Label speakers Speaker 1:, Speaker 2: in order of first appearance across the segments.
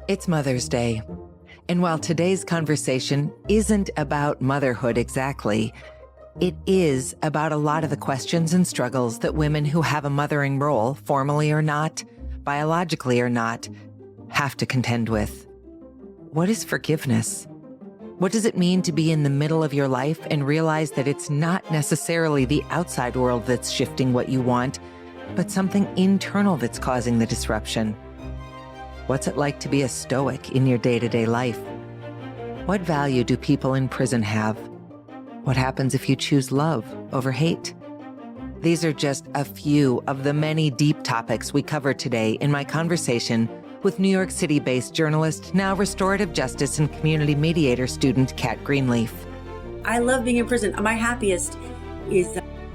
Speaker 1: It's Mother's Day. And while today's conversation isn't about motherhood exactly, it is about a lot of the questions and struggles that women who have a mothering role, formally or not, biologically or not, have to contend with. What is forgiveness? What does it mean to be in the middle of your life and realize that it's not necessarily the outside world that's shifting what you want, but something internal that's causing the disruption? What's it like to be a stoic in your day-to-day life? What value do people in prison have? What happens if you choose love over hate? These are just a few of the many deep topics we cover today in my conversation with New York City-based journalist, now restorative justice and community mediator student, Kat Greenleaf.
Speaker 2: I love being in prison. My happiest is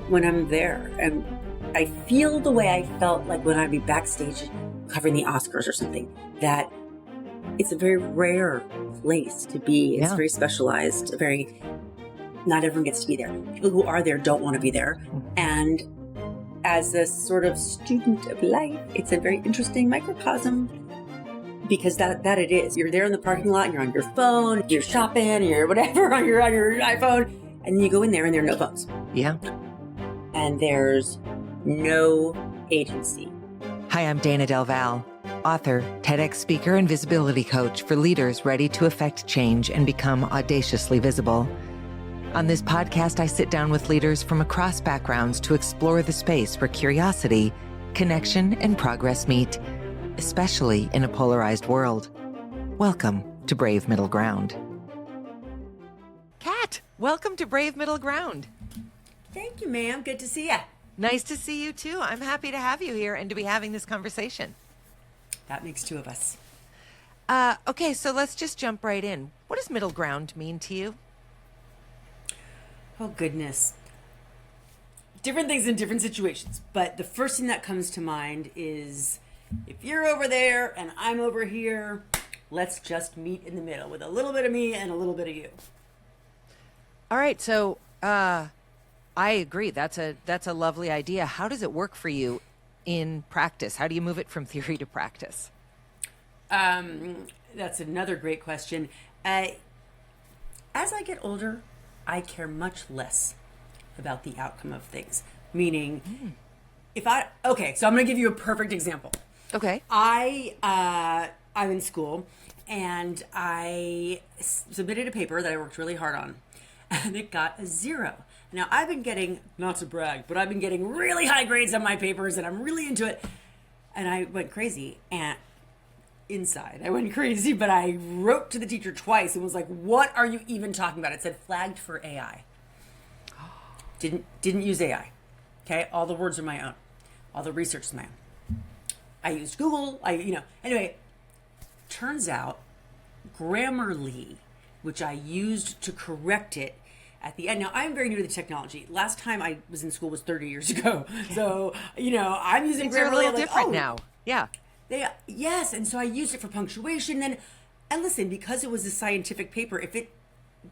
Speaker 2: when I'm there and I feel the way I felt like when I'd be backstage covering the Oscars or something, that it's a very rare place to be. It's very specialized, not everyone gets to be there. People who are there don't want to be there. And as a sort of student of life, it's a very interesting microcosm because that it is. You're there in the parking lot, you're on your phone, you're shopping, you're whatever, on your iPhone, and you go in there and there are no phones.
Speaker 1: Yeah.
Speaker 2: And there's no agency.
Speaker 1: Hi, I'm Dayna Del Val, author, TEDx speaker, and visibility coach for leaders ready to affect change and become audaciously visible. On this podcast, I sit down with leaders from across backgrounds to explore the space where curiosity, connection, and progress meet, especially in a polarized world. Welcome to Brave Middle Ground. Kat, welcome to Brave Middle Ground.
Speaker 2: Thank you, ma'am. Good to see you.
Speaker 1: Nice to see you too. I'm happy to have you here and to be having this conversation.
Speaker 2: That makes two of us.
Speaker 1: Okay, so let's just jump right in. What does middle ground mean to you?
Speaker 2: Oh, goodness. Different things in different situations. But the first thing that comes to mind is if you're over there and I'm over here, let's just meet in the middle with a little bit of me and a little bit of you.
Speaker 1: All right, so I agree. That's a lovely idea. How does it work for you in practice? How do you move it from theory to practice?
Speaker 2: That's another great question. As I get older, I care much less about the outcome of things. Meaning, so I'm going to give you a perfect example.
Speaker 1: Okay.
Speaker 2: I'm in school and I submitted a paper that I worked really hard on and it got a 0. Now I've been getting, not to brag, but I've been getting really high grades on my papers and I'm really into it. And I went crazy and inside I went crazy, but I wrote to the teacher twice and was like, what are you even talking about? It said flagged for AI. Didn't use AI. Okay. All the words are my own. All the research is my own. I used Google. Anyway, turns out Grammarly, which I used to correct it at the end. Now, I'm very new to the technology. Last time I was in school was 30 years ago. So, I'm using
Speaker 1: Things
Speaker 2: Grammarly.
Speaker 1: are a little different now. Yeah.
Speaker 2: Yes, and so I used it for punctuation. And listen, because it was a scientific paper, if it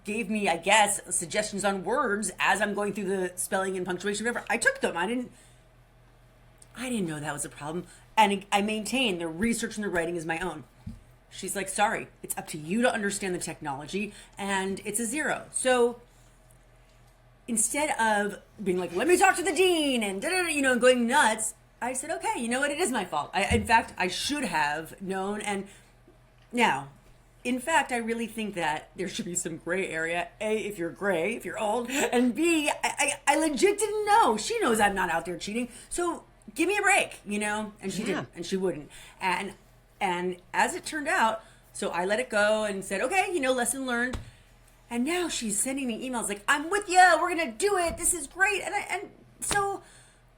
Speaker 2: gave me, I guess, suggestions on words as I'm going through the spelling and punctuation, whatever, I took them. I didn't know that was a problem. And I maintain the research and the writing is my own. She's like, sorry, it's up to you to understand the technology, and it's a 0. So instead of being like, let me talk to the dean and going nuts, I said, okay, you know what? It is my fault. In fact, I should have known. And now, in fact, I really think that there should be some gray area. A, if you're gray, if you're old, and B, I legit didn't know. She knows I'm not out there cheating. So give me a break, and she didn't, and she wouldn't. And as it turned out, so I let it go and said, okay, lesson learned. And now she's sending me emails like, I'm with you. We're going to do it. This is great. And so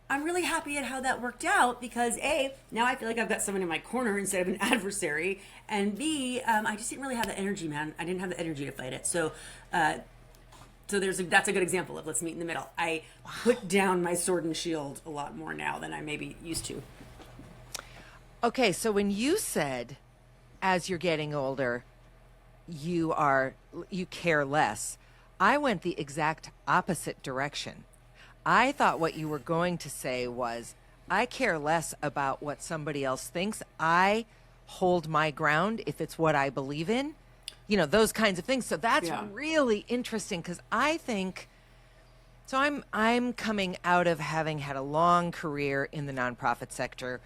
Speaker 2: I'm really happy at how that worked out because A, now I feel like I've got someone in my corner instead of an adversary. And B, I just didn't really have the energy, man. I didn't have the energy to fight it. So that's a good example of let's meet in the middle. I put down my sword and shield a lot more now than I maybe used to.
Speaker 1: Okay, so when you said, as you're getting older, you care less, I went the exact opposite direction. I thought what you were going to say was, I care less about what somebody else thinks. I hold my ground if it's what I believe in, those kinds of things. So that's really interesting, because I think, so I'm coming out of having had a long career in the nonprofit sector,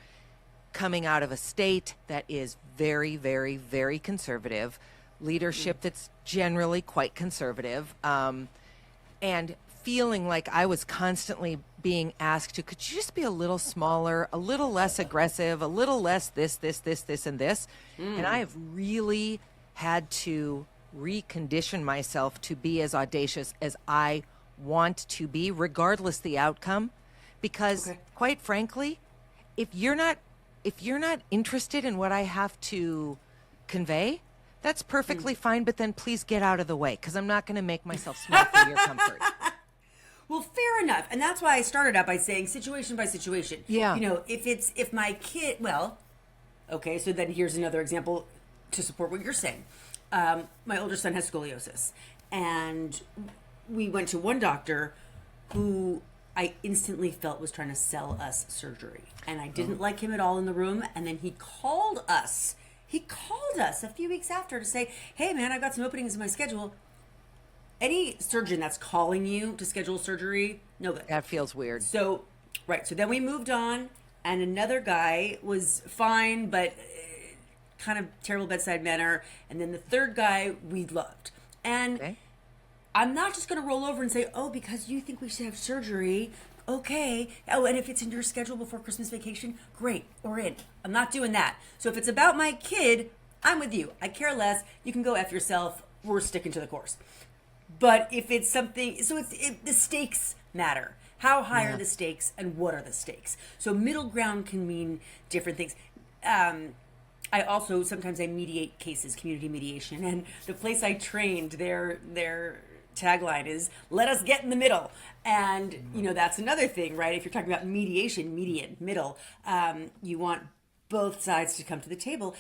Speaker 1: coming out of a state that is very, very, very conservative, leadership that's generally quite conservative, and feeling like I was constantly being asked to, could you just be a little smaller, a little less aggressive, a little less this, and this. And I have really had to recondition myself to be as audacious as I want to be, regardless the outcome. Because quite frankly, if you're not interested in what I have to convey, that's perfectly fine, but then please get out of the way, because I'm not going to make myself small for your comfort.
Speaker 2: Well, fair enough. And that's why I started out by saying situation by situation.
Speaker 1: Yeah.
Speaker 2: If my kid, okay, so then here's another example to support what you're saying. My older son has scoliosis, and we went to one doctor who I instantly felt was trying to sell us surgery. And I didn't like him at all in the room. And then he called us. He called us a few weeks after to say, hey, man, I've got some openings in my schedule. Any surgeon that's calling you to schedule surgery, no good.
Speaker 1: That feels weird.
Speaker 2: So then we moved on, and another guy was fine, but kind of terrible bedside manner. And then the third guy we loved. And I'm not just going to roll over and say, oh, because you think we should have surgery, okay. Oh, and if it's in your schedule before Christmas vacation, great, we're in. I'm not doing that. So if it's about my kid, I'm with you. I care less. You can go F yourself. We're sticking to the course. But if it's something, so the stakes matter. How high are the stakes, and what are the stakes? So middle ground can mean different things. I also, sometimes I mediate cases, community mediation, and the place I trained, their tagline is, let us get in the middle. And, that's another thing, right? If you're talking about mediation, median, middle, you want both sides to come to the table.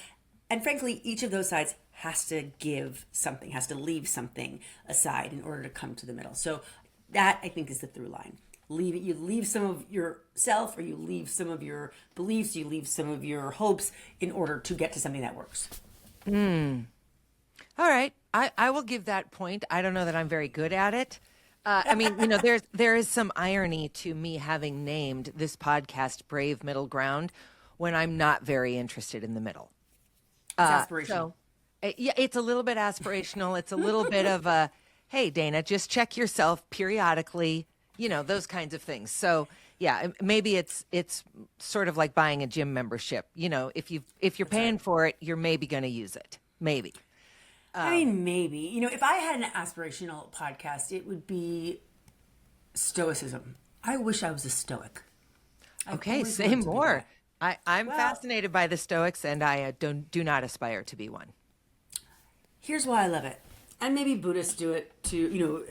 Speaker 2: And frankly, each of those sides has to give something, has to leave something aside in order to come to the middle. So that, I think, is the through line. You leave some of yourself, or you leave some of your beliefs, you leave some of your hopes in order to get to something that works.
Speaker 1: All right. I will give that point. I don't know that I'm very good at it. There is some irony to me having named this podcast Brave Middle Ground when I'm not very interested in the middle.
Speaker 2: It's aspirational.
Speaker 1: So, it's a little bit aspirational. It's a little bit of a, hey, Dayna, just check yourself periodically, those kinds of things. So, yeah, maybe it's sort of like buying a gym membership. If you're paying for it, you're maybe going to use it. Maybe.
Speaker 2: Maybe. If I had an aspirational podcast, it would be stoicism. I wish I was a stoic.
Speaker 1: Okay, say more. I'm fascinated by the Stoics, and I do not aspire to be one.
Speaker 2: Here's why I love it. And maybe Buddhists do it too.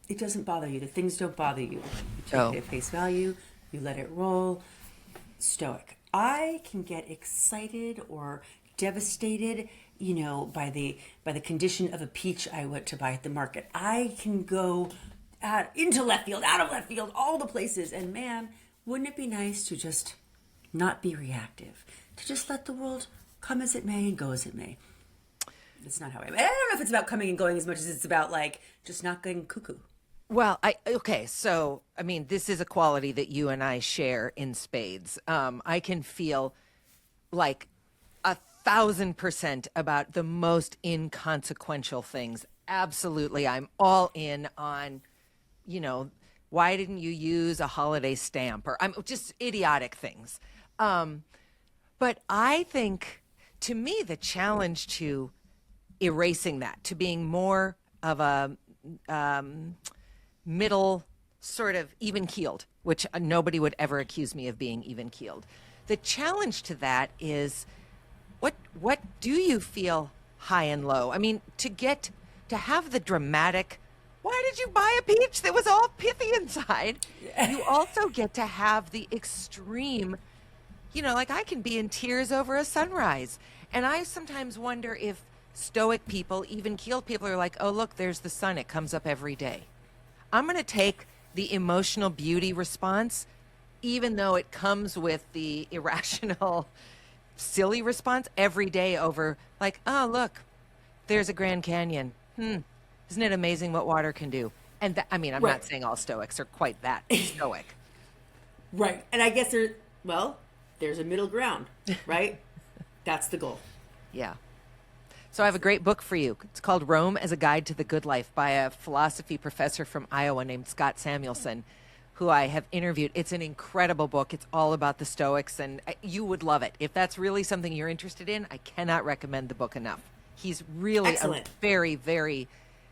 Speaker 2: It doesn't bother you. The things don't bother you. You take it at face value. You let it roll. Stoic. I can get excited or devastated, by the condition of a peach I went to buy at the market. I can go into left field, out of left field, all the places. And man, wouldn't it be nice to just not be reactive, to just let the world come as it may and go as it may? That's not how I don't know if it's about coming and going as much as it's about just not going cuckoo.
Speaker 1: Well, so this is a quality that you and I share in spades. I can feel like 1,000% about the most inconsequential things. Absolutely. I'm all in on, why didn't you use a holiday stamp, or I'm just idiotic things. But I think, to me, the challenge to erasing that, to being more of a middle, sort of even-keeled, which nobody would ever accuse me of being even-keeled. The challenge to that is, what do you feel high and low? To have the dramatic, why did you buy a peach that was all pithy inside? You also get to have the extreme, I can be in tears over a sunrise. And I sometimes wonder if stoic people, even keeled people, are like, oh, look, there's the sun. It comes up every day. I'm going to take the emotional beauty response, even though it comes with the irrational, silly response every day over like, oh, look, there's a Grand Canyon. Isn't it amazing what water can do? And I mean, I'm
Speaker 2: Right.
Speaker 1: not saying all Stoics are quite that stoic.
Speaker 2: Right. And I guess there's a middle ground, right? That's the goal.
Speaker 1: Yeah. So I have a great book for you. It's called Rome as a Guide to the Good Life by a philosophy professor from Iowa named Scott Samuelson, who I have interviewed. It's an incredible book. It's all about the Stoics, and you would love it. If that's really something you're interested in, I cannot recommend the book enough. He's really
Speaker 2: Excellent.
Speaker 1: a very, very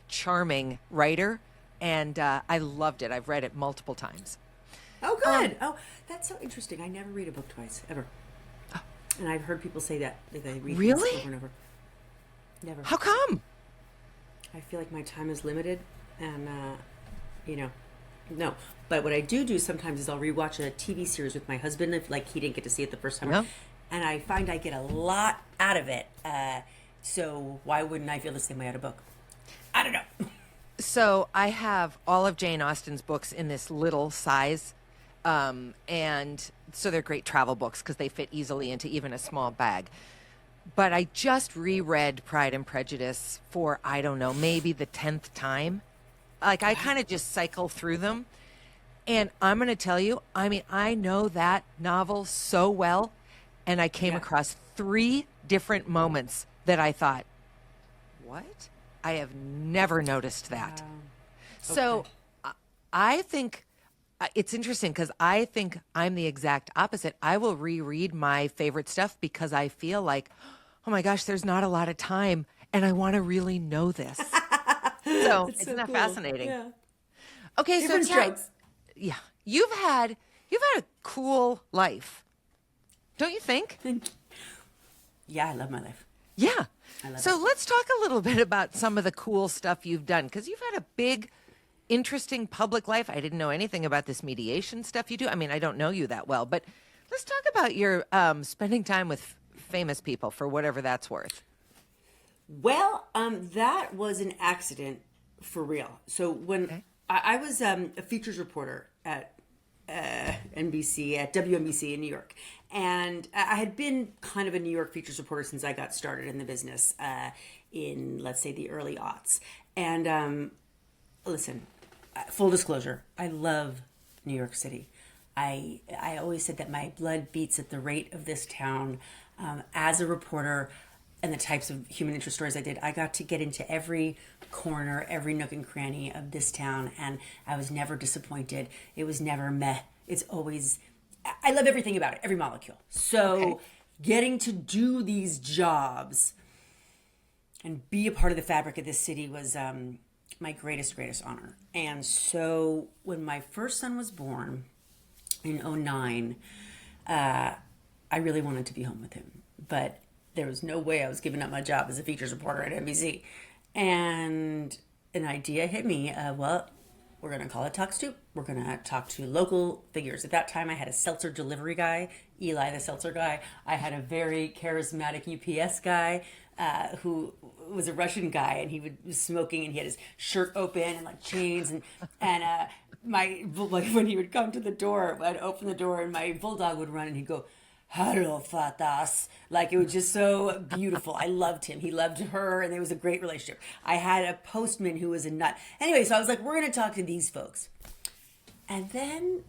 Speaker 1: charming writer, and I loved it. I've read it multiple times.
Speaker 2: Oh, good. That's so interesting. I never read a book twice, ever. And I've heard people say that they read
Speaker 1: Really?
Speaker 2: things over and over. Never.
Speaker 1: How come?
Speaker 2: I feel like my time is limited, and no. But what I do sometimes is I'll rewatch a TV series with my husband if like he didn't get to see it the first time,
Speaker 1: Yeah.
Speaker 2: and I find I get a lot out of it. So why wouldn't I feel the same way out of a book? I don't know.
Speaker 1: So I have all of Jane Austen's books in this little size. And so they're great travel books because they fit easily into even a small bag. But I just reread Pride and Prejudice for, I don't know, maybe the 10th time. Like I kind of just cycle through them. And I'm going to tell you, I mean, I know that novel so well. And I came across 3 different moments that I thought, what? I have never noticed that. So I think it's interesting because I think I'm the exact opposite. I will reread my favorite stuff because I feel like, oh my gosh, there's not a lot of time and I want to really know this. So isn't that
Speaker 2: cool.
Speaker 1: fascinating?
Speaker 2: Yeah.
Speaker 1: Okay,
Speaker 2: Different
Speaker 1: so tell-
Speaker 2: strokes.
Speaker 1: yeah, you've had a cool life, don't you think?
Speaker 2: Yeah, I love my life.
Speaker 1: Yeah.
Speaker 2: love
Speaker 1: So let's talk a little bit about some of the cool stuff you've done because you've had a big, interesting public life. I didn't know anything about this mediation stuff you do. I mean, I don't know you that well, but let's talk about your spending time with famous people for whatever that's worth.
Speaker 2: Well, that was an accident for real. So when I was a features reporter at NBC, at WNBC in New York. And I had been kind of a New York features reporter since I got started in the business in, let's say, the early aughts. And listen, full disclosure, I love New York City. I always said that my blood beats at the rate of this town. As a reporter and the types of human interest stories I did, I got to get into every corner, every nook and cranny of this town, and I was never disappointed. It was never meh. It's always, I love everything about it, every molecule. So getting to do these jobs and be a part of the fabric of this city was my greatest honor. And so when my first son was born in 2009, I really wanted to be home with him, but there was no way I was giving up my job as a features reporter at NBC. And an idea hit me, well, we're going to call it Talk Stoop. We're going to talk to local figures. At that time, I had a seltzer delivery guy, Eli the seltzer guy. I had a very charismatic UPS guy who was a Russian guy, and he was smoking, and he had his shirt open and like chains, and when he would come to the door, I'd open the door, and my bulldog would run, and he'd go, "Hello, Fatas." Like, it was just so beautiful. I loved him. He loved her, and there was a great relationship. I had a postman who was a nut. Anyway, so I was like, we're going to talk to these folks. And then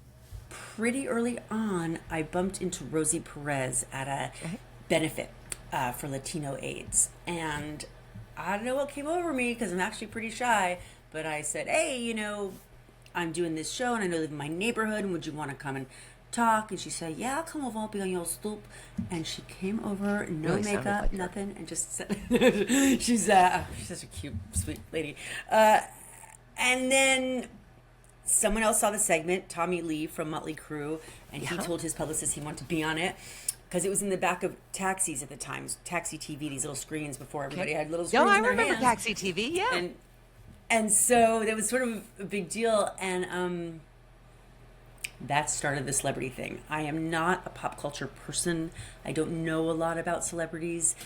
Speaker 2: pretty early on, I bumped into Rosie Perez at a benefit for Latino AIDS. And I don't know what came over me because I'm actually pretty shy, but I said, hey, I'm doing this show, and I know you live in my neighborhood, and would you want to come and talk? And she said, yeah, I'll come over, I'll be on your stoop. And she came over, no
Speaker 1: Really sounded
Speaker 2: makeup,
Speaker 1: like her.
Speaker 2: nothing, and just said, she's such a cute, sweet lady. And then someone else saw the segment, Tommy Lee from Motley Crue, and he told his publicist he wanted to be on it because it was in the back of taxis at the time, Taxi TV, these little screens before everybody had little screens
Speaker 1: No, I
Speaker 2: in their
Speaker 1: remember
Speaker 2: hands.
Speaker 1: Taxi TV. Yeah.
Speaker 2: And so that was sort of a big deal, and that started the celebrity thing. I am not a pop culture person. I don't know a lot about celebrities.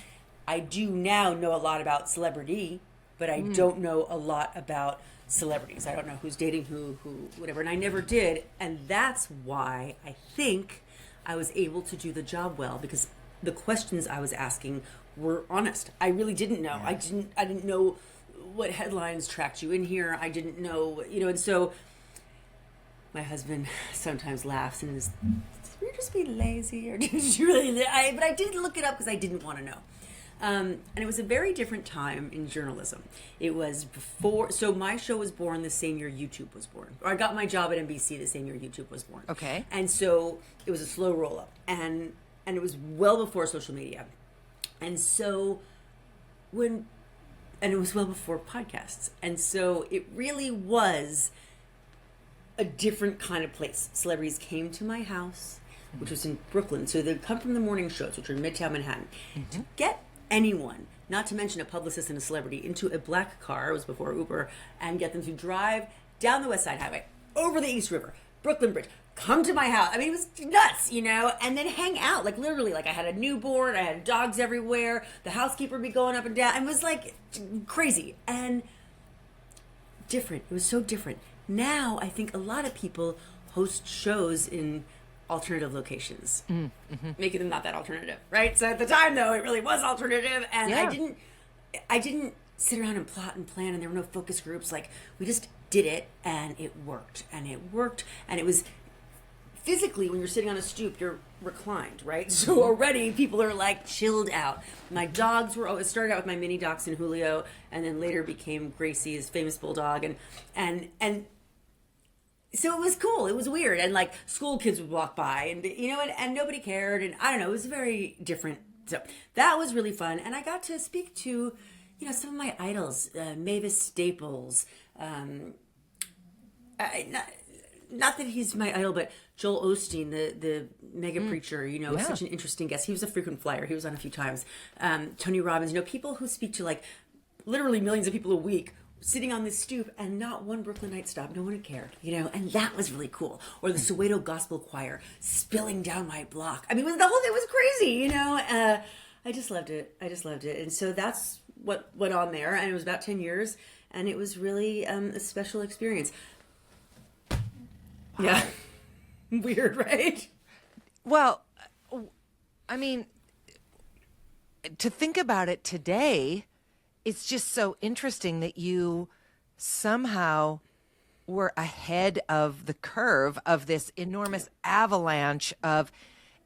Speaker 2: I do now know a lot about celebrity, but I don't know a lot about celebrities. I don't know who's dating who, whatever. And I never did. And that's why I think I was able to do the job well, because the questions I was asking were honest. I really didn't know. I didn't know what headlines tracked you in here. I didn't know, and so my husband sometimes laughs and is, did you just be lazy or did you really? But I did look it up because I didn't want to know. And it was a very different time in journalism. It was before, so my show was born the same year YouTube was born. Or I got my job at NBC the same year YouTube was born.
Speaker 1: Okay.
Speaker 2: And so it was a slow roll up. And it was well before social media. And so and it was well before podcasts. And so it really was a different kind of place. Celebrities came to my house, which was in Brooklyn. So they'd come from the morning shows, which are in Midtown Manhattan. To get anyone, not to mention a publicist and a celebrity, into a black car, it was before Uber, and get them to drive down the West Side Highway, over the East River, Brooklyn Bridge, come to my house. I mean, it was nuts, and then hang out. Like, literally, like, I had a newborn, I had dogs everywhere, the housekeeper would be going up and down. It was, like, crazy and different. It was so different. Now, I think a lot of people host shows in alternative locations, making them not that alternative, right? So at the time, though, it really was alternative, and I didn't sit around and plot and plan, and there were no focus groups. Like, we just did it, and it worked, and it was physically, when you're sitting on a stoop, you're reclined, right? So already people are like chilled out. My dogs it started out with my mini dachshund Julio, and then later became Gracie, his famous bulldog, and so it was cool. It was weird. And like school kids would walk by and nobody cared. And I don't know, it was very different. So that was really fun. And I got to speak to, some of my idols, Mavis Staples. Not that he's my idol, but Joel Osteen, the mega preacher, such an interesting guest. He was a frequent flyer. He was on a few times. Tony Robbins, people who speak to like literally millions of people a week, sitting on this stoop, and not one Brooklynite stopped. No one had cared, and that was really cool. Or the Soweto Gospel Choir spilling down my block. I mean, the whole thing was crazy, I just loved it. And so that's what went on there. And it was about 10 years, and it was really a special experience. Wow. Yeah. Weird, right?
Speaker 1: Well, I mean, to think about it today, it's just so interesting that you somehow were ahead of the curve of this enormous avalanche of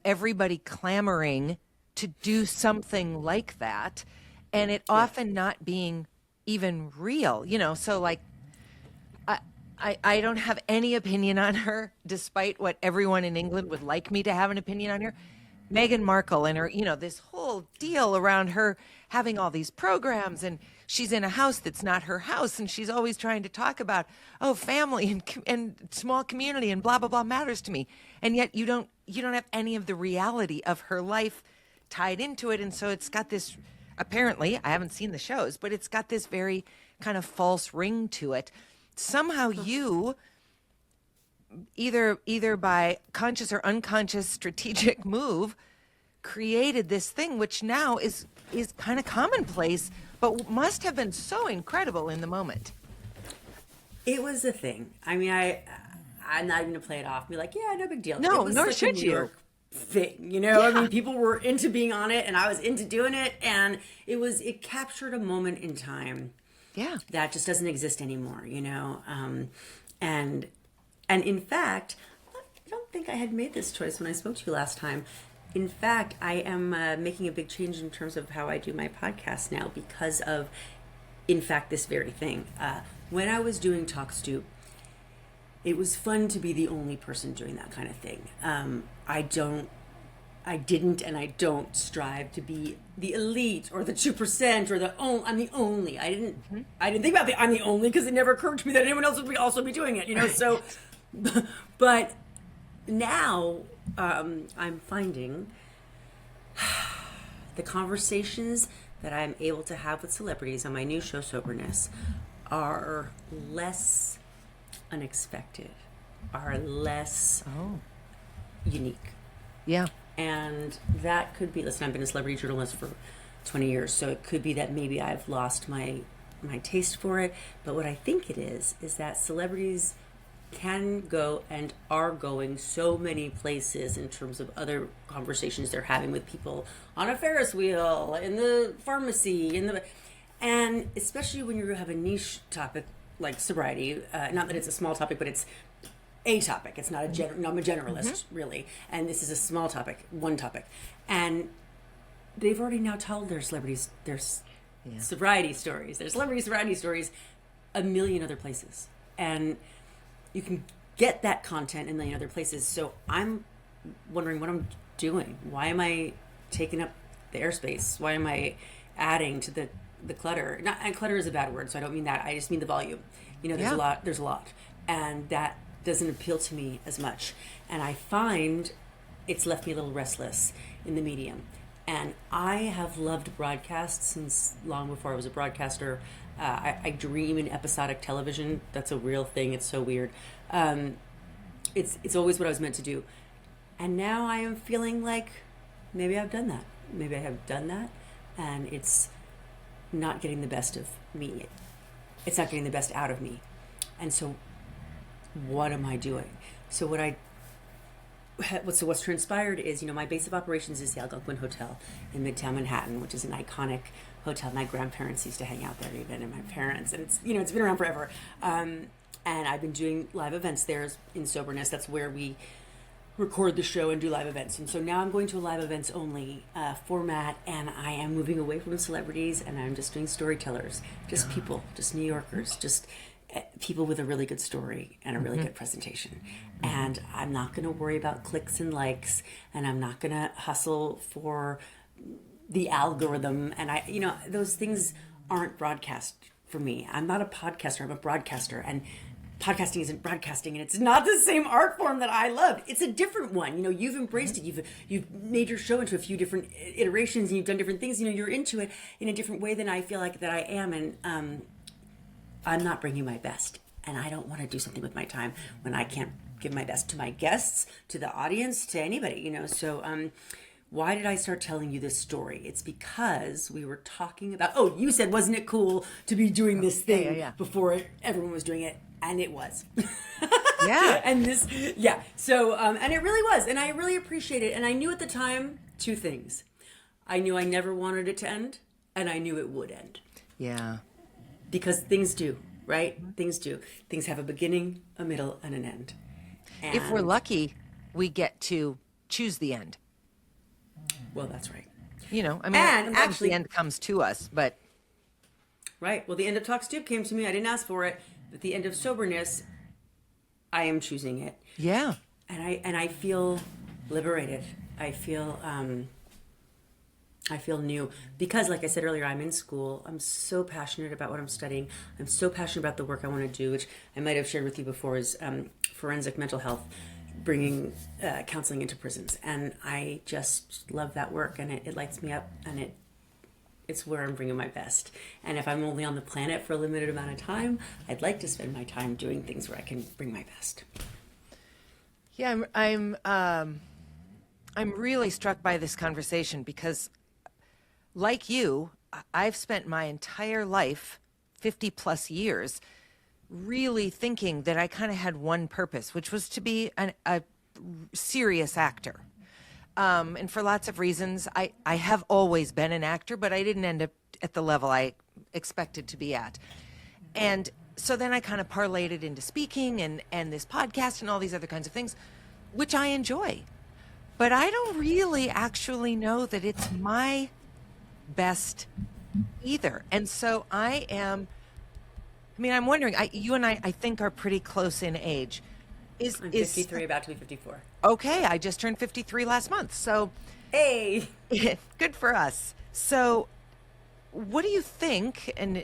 Speaker 1: everybody clamoring to do something like that, and it often not being even real, so like I don't have any opinion on her, despite what everyone in England would like me to have an opinion on her. Meghan Markle and her, this whole deal around her having all these programs, and she's in a house that's not her house, and she's always trying to talk about, family and small community and blah blah blah matters to me, and yet you don't have any of the reality of her life tied into it, and so it's got this, apparently, I haven't seen the shows, but it's got this very kind of false ring to it. Somehow you, either by conscious or unconscious strategic move, created this thing which now is kind of commonplace, but must have been so incredible in the moment.
Speaker 2: It was a thing. I mean, I'm not even gonna play it off and be like, yeah, no big deal.
Speaker 1: No,
Speaker 2: it was
Speaker 1: nor
Speaker 2: like
Speaker 1: should
Speaker 2: a New
Speaker 1: you.
Speaker 2: York thing, I mean, people were into being on it, and I was into doing it, and it captured a moment in time.
Speaker 1: Yeah.
Speaker 2: That just doesn't exist anymore, and in fact, I don't think I had made this choice when I spoke to you last time. In fact, I am making a big change in terms of how I do my podcast now because of, in fact, this very thing. When I was doing Talk Stoop, it was fun to be the only person doing that kind of thing. I didn't and I don't strive to be the elite or the 2% or I'm the only. I didn't think about I'm the only, because it never occurred to me that anyone else would also be doing it, so, but now I'm finding the conversations that I'm able to have with celebrities on my new show, Soberness, are less unexpected, are less unique.
Speaker 1: Yeah.
Speaker 2: And that could be, listen, I've been a celebrity journalist for 20 years, so it could be that maybe I've lost my taste for it. But what I think it is that celebrities can go and are going so many places in terms of other conversations they're having with people on a Ferris wheel, in the pharmacy, and especially when you have a niche topic like sobriety, not that it's a small topic, but it's a topic. It's not I'm a generalist, really. And this is a small topic, one topic. And they've already now told their celebrities, their sobriety stories, their celebrity sobriety stories, a million other places. And you can get that content in a million other places. So I'm wondering what I'm doing. Why am I taking up the airspace? Why am I adding to the clutter? And clutter is a bad word, so I don't mean that. I just mean the volume. There's a lot. And that doesn't appeal to me as much. And I find it's left me a little restless in the medium. And I have loved broadcast since long before I was a broadcaster. I dream in episodic television. That's a real thing. It's so weird. It's always what I was meant to do. And now I am feeling like maybe I've done that. Maybe I have done that. And it's not getting the best of me. It's not getting the best out of me. And so what am I doing? So what's transpired is, my base of operations is the Algonquin Hotel in Midtown Manhattan, which is an iconic hotel. My grandparents used to hang out there even, and my parents, and it's been around forever. And I've been doing live events there in Soberness. That's where we record the show and do live events. And so now I'm going to a live events only format, and I am moving away from celebrities, and I'm just doing storytellers, just people, just New Yorkers, just people with a really good story and a really good presentation. And I'm not going to worry about clicks and likes, and I'm not going to hustle for the algorithm. And those things aren't broadcast for me. I'm not a podcaster, I'm a broadcaster. And podcasting isn't broadcasting, and it's not the same art form that I loved. It's a different one. You've embraced it. You've made your show into a few different iterations, and you've done different things. You're into it in a different way than I feel like that I am. And I'm not bringing my best, and I don't want to do something with my time when I can't give my best to my guests, to the audience, to anybody, So why did I start telling you this story? It's because we were talking about, you said, wasn't it cool to be doing this thing before everyone was doing it? And it was.
Speaker 1: Yeah.
Speaker 2: So, and it really was. And I really appreciate it. And I knew at the time two things. I knew I never wanted it to end, and I knew it would end.
Speaker 1: Yeah.
Speaker 2: Because things do, right? Things do. Things have a beginning, a middle, and an end. And
Speaker 1: if we're lucky, we get to choose the end.
Speaker 2: Well, that's right.
Speaker 1: And actually, the end comes to us, but.
Speaker 2: Right. Well, the end of Talks Tube came to me. I didn't ask for it. But the end of Soberness, I am choosing it.
Speaker 1: Yeah.
Speaker 2: And I feel liberated. I feel new because, like I said earlier, I'm in school. I'm so passionate about what I'm studying. I'm so passionate about the work I want to do, which I might have shared with you before, is forensic mental health, bringing counseling into prisons. And I just love that work, and it lights me up, and it's where I'm bringing my best. And if I'm only on the planet for a limited amount of time, I'd like to spend my time doing things where I can bring my best.
Speaker 1: Yeah, I'm really struck by this conversation because, like you, I've spent my entire life, 50 plus years, really thinking that I kind of had one purpose, which was to be a serious actor. And for lots of reasons, I have always been an actor, but I didn't end up at the level I expected to be at. And so then I kind of parlayed it into speaking and this podcast and all these other kinds of things, which I enjoy. But I don't really actually know that it's my best either. And so I'm wondering, you and I think are pretty close in age.
Speaker 2: I'm 53, about to be 54.
Speaker 1: Okay, I just turned 53 last month, so
Speaker 2: hey,
Speaker 1: good for us. So what do you think, and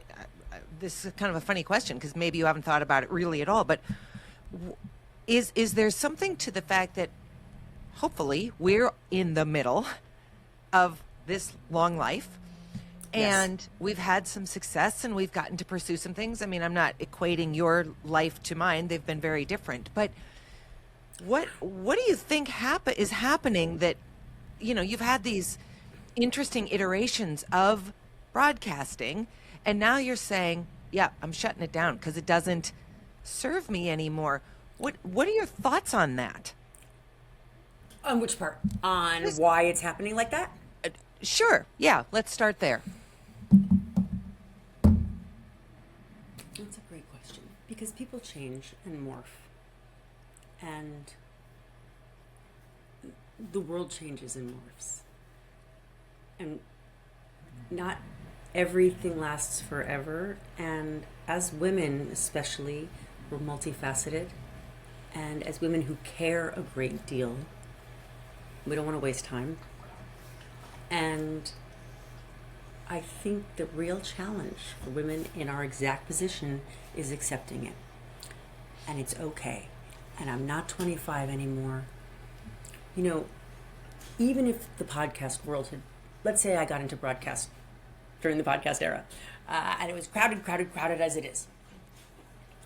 Speaker 1: this is kind of a funny question because maybe you haven't thought about it really at all, but is there something to the fact that hopefully we're in the middle of this long life, and we've had some success and we've gotten to pursue some things? I mean, I'm not equating your life to mine. They've been very different. But what do you think is happening that, you've had these interesting iterations of broadcasting, and now you're saying, yeah, I'm shutting it down because it doesn't serve me anymore. What are your thoughts on that?
Speaker 2: On which part? On why it's happening like that?
Speaker 1: Sure. Yeah, let's start there.
Speaker 2: That's a great question. Because people change and morph. And the world changes and morphs. And not everything lasts forever. And as women, especially, we're multifaceted. And as women who care a great deal, we don't want to waste time. And I think the real challenge for women in our exact position is accepting it. And it's okay. And I'm not 25 anymore. You know, even if the podcast world had, let's say I got into broadcast during the podcast era, and it was crowded as it is.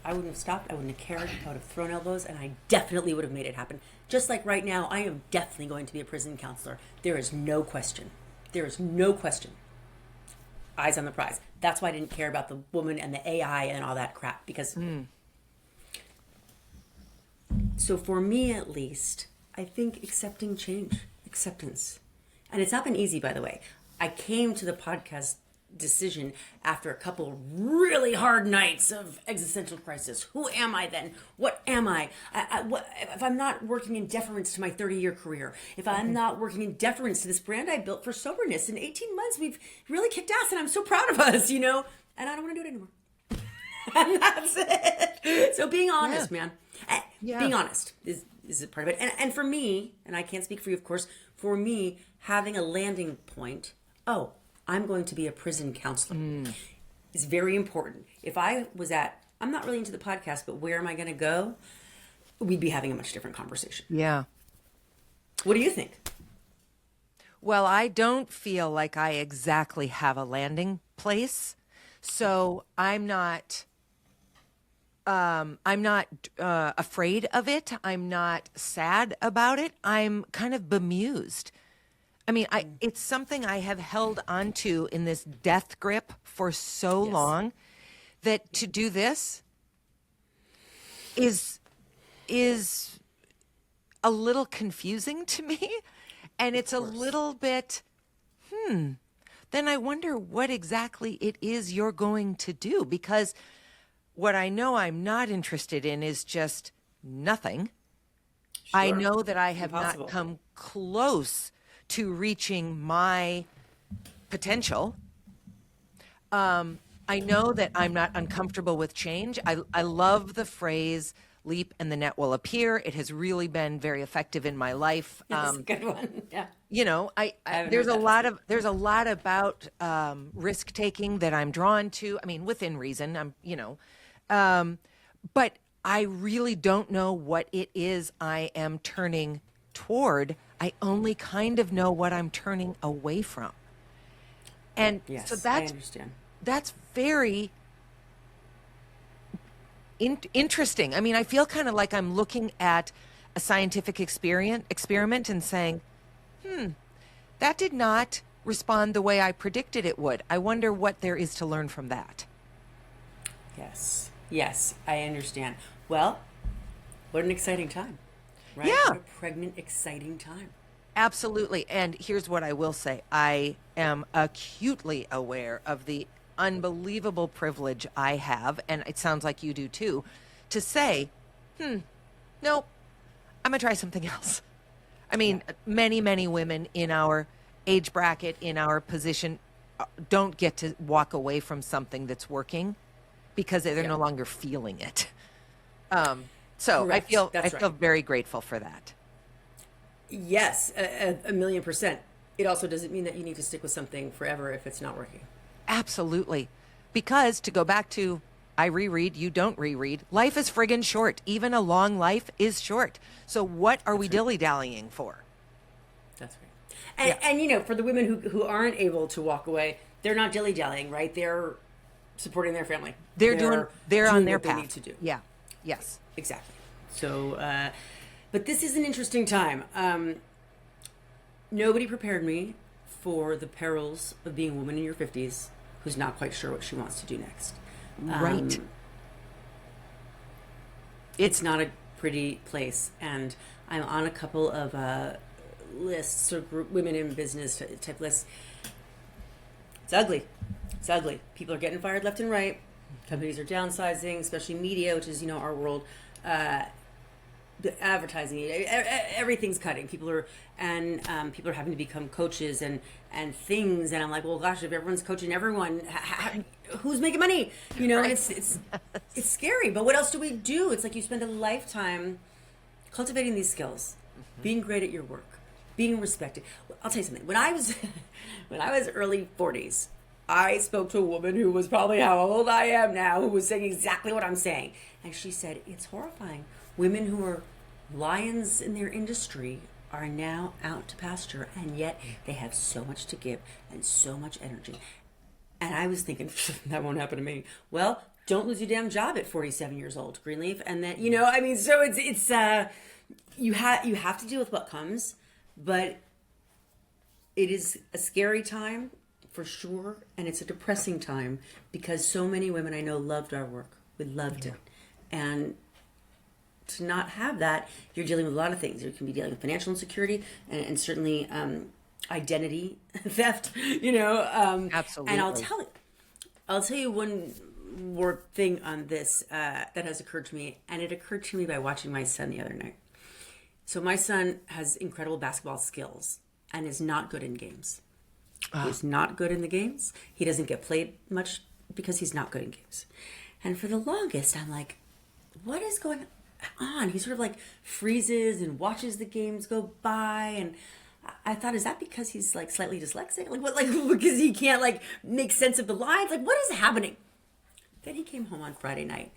Speaker 2: I wouldn't have stopped. I wouldn't have cared. I would have thrown elbows, and I definitely would have made it happen. Just like right now, I am definitely going to be a prison counselor. There is no question. There is no question. Eyes on the prize. That's why I didn't care about the woman and the AI and all that crap. Because, so for me at least, I think accepting change, acceptance. And it's not been easy, by the way. I came to the podcast decision after a couple really hard nights of existential crisis. Who am I then? What am I? What if I'm not working in deference to my 30-year career? If I'm not working in deference to this brand I built for soberness? In 18 months, we've really kicked ass, and I'm so proud of us, you know? And I don't want to do it anymore. And that's it. So being honest, man. Being honest is a part of it. And for me, and I can't speak for you, of course, for me, having a landing point, I'm going to be a prison counselor. It's very important. If I was I'm not really into the podcast, but where am I going to go? We'd be having a much different conversation.
Speaker 1: Yeah.
Speaker 2: What do you think?
Speaker 1: Well, I don't feel like I exactly have a landing place. So I'm not afraid of it. I'm not sad about it. I'm kind of bemused. I mean, it's something I have held onto in this death grip for so long that to do this is a little confusing to me. And it's a little bit, then I wonder what exactly it is you're going to do. Because what I know I'm not interested in is just nothing. Sure. I know that I have not come close to reaching my potential. I know that I'm not uncomfortable with change. I love the phrase leap and the net will appear. It has really been very effective in my life.
Speaker 2: That's a good one. Yeah.
Speaker 1: You know, there's a lot about risk taking that I'm drawn to. I mean, within reason, but I really don't know what it is I am turning toward. I only kind of know what I'm turning away from. And so
Speaker 2: I understand.
Speaker 1: That's very interesting. I mean, I feel kind of like I'm looking at a scientific experiment and saying, that did not respond the way I predicted it would. I wonder what there is to learn from that.
Speaker 2: Yes, I understand. Well, what an exciting time, right?
Speaker 1: Yeah.
Speaker 2: What a pregnant, exciting time.
Speaker 1: Absolutely. And here's what I will say. I am acutely aware of the unbelievable privilege I have, and it sounds like you do too, to say, nope, I'm going to try something else. I mean, many, many women in our age bracket, in our position, don't get to walk away from something that's working because they're no longer feeling it. So
Speaker 2: Correct.
Speaker 1: I feel very grateful for that.
Speaker 2: Yes, a 1,000,000%. It also doesn't mean that you need to stick with something forever if it's not working.
Speaker 1: Absolutely. Because to go back to I reread, you don't reread, life is friggin' short. Even a long life is short. So what are we dilly-dallying for? That's
Speaker 2: right. And you know, for the women who aren't able to walk away, they're not dilly-dallying, right? They're supporting their family.
Speaker 1: They're on their path.
Speaker 2: They need to do.
Speaker 1: Yeah. Yes.
Speaker 2: Exactly. So, but this is an interesting time. Nobody prepared me for the perils of being a woman in your 50s who's not quite sure what she wants to do next.
Speaker 1: Right.
Speaker 2: It's not a pretty place, and I'm on a couple of lists or group women in business type lists. It's ugly. It's ugly. People are getting fired left and right. Companies are downsizing, especially media, which is our world. The advertising, everything's cutting. People are having to become coaches and things. And I'm like, well, gosh, if everyone's coaching everyone, who's making money?
Speaker 1: Right.
Speaker 2: It's scary. But what else do we do? It's like you spend a lifetime cultivating these skills, being great at your work, being respected. I'll tell you something. When I was early 40s, I spoke to a woman who was probably how old I am now, who was saying exactly what I'm saying. And she said, it's horrifying. Women who are lions in their industry are now out to pasture, and yet they have so much to give and so much energy. And I was thinking, that won't happen to me. Well, don't lose your damn job at 47 years old, Greenleaf. And then, so it's you have to deal with what comes, but it is a scary time for sure, and it's a depressing time because so many women I know loved our work. We loved it. And to not have that, you're dealing with a lot of things. You can be dealing with financial insecurity and certainly identity theft,
Speaker 1: Absolutely.
Speaker 2: And I'll tell you one more thing on this that has occurred to me, and it occurred to me by watching my son the other night. So my son has incredible basketball skills and is not good in games. He's not good in the games. He doesn't get played much because he's not good in games. And for the longest, I'm like, what is going on? He sort of like freezes and watches the games go by. And I thought, is that because he's like slightly dyslexic? Like what? Like because he can't like make sense of the lines? Like what is happening? Then he came home on Friday night,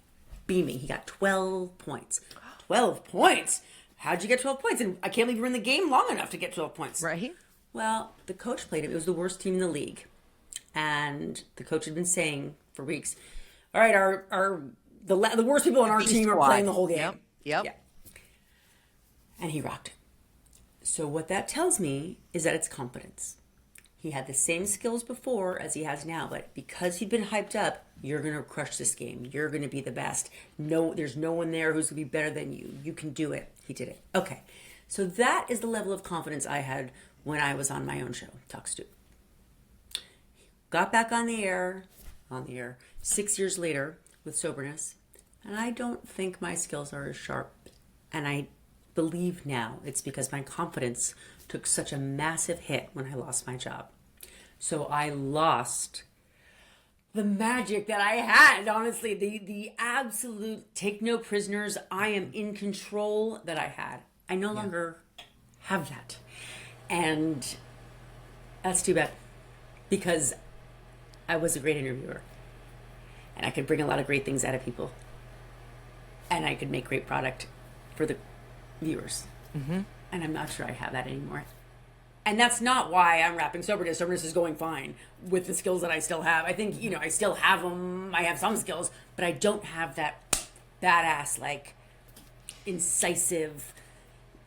Speaker 2: beaming. He got 12 points. 12 points? How'd you get 12 points? And I can't believe you were in the game long enough to get 12 points.
Speaker 1: Right.
Speaker 2: Well, the coach played him. It was the worst team in the league. And the coach had been saying for weeks, all right, the worst people on our team are playing the whole game.
Speaker 1: Yep.
Speaker 2: Yeah. And he rocked it. So what that tells me is that it's confidence. He had the same skills before as he has now, but because he'd been hyped up, you're going to crush this game. You're going to be the best. No, there's no one there who's going to be better than you. You can do it. He did it. Okay. So that is the level of confidence I had when I was on my own show, Talk Stu. Got back on the air 6 years later with Soberness, and I don't think my skills are as sharp. And I believe now it's because my confidence took such a massive hit when I lost my job. So I lost the magic that I had, honestly, the absolute take no prisoners, I am in control that I had. I no longer have that. And that's too bad because I was a great interviewer and I could bring a lot of great things out of people and I could make great product for the viewers. Mm-hmm. And I'm not sure I have that anymore. And that's not why I'm rapping Soberness. Soberness is going fine with the skills that I still have. I think, I still have them. I have some skills, but I don't have that badass, like, incisive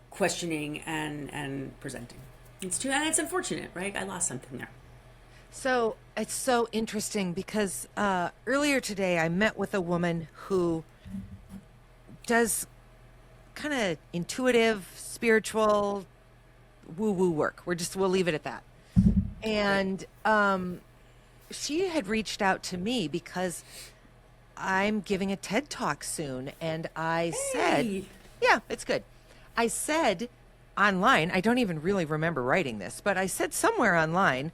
Speaker 2: questioning and presenting. And it's unfortunate, right? I lost something there.
Speaker 1: So it's so interesting because earlier today I met with a woman who does kind of intuitive, spiritual, woo-woo work. We'll leave it at that. And she had reached out to me because I'm giving a TED Talk soon. And I said, yeah, it's good. I said online, I don't even really remember writing this, but I said somewhere online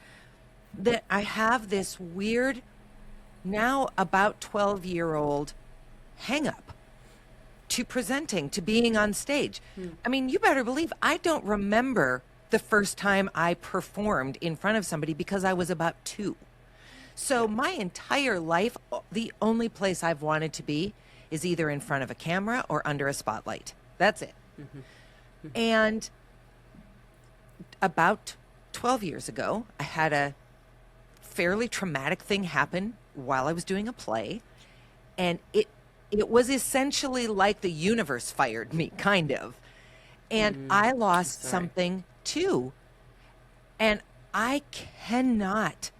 Speaker 1: that I have this weird, now about 12-year-old hang-up to presenting, to being on stage. I mean, you better believe I don't remember the first time I performed in front of somebody because I was about 2. So my entire life, the only place I've wanted to be is either in front of a camera or under a spotlight. That's it. And about 12 years ago, I had a fairly traumatic thing happen while I was doing a play. And it was essentially like the universe fired me, kind of. And I lost something too. And I cannot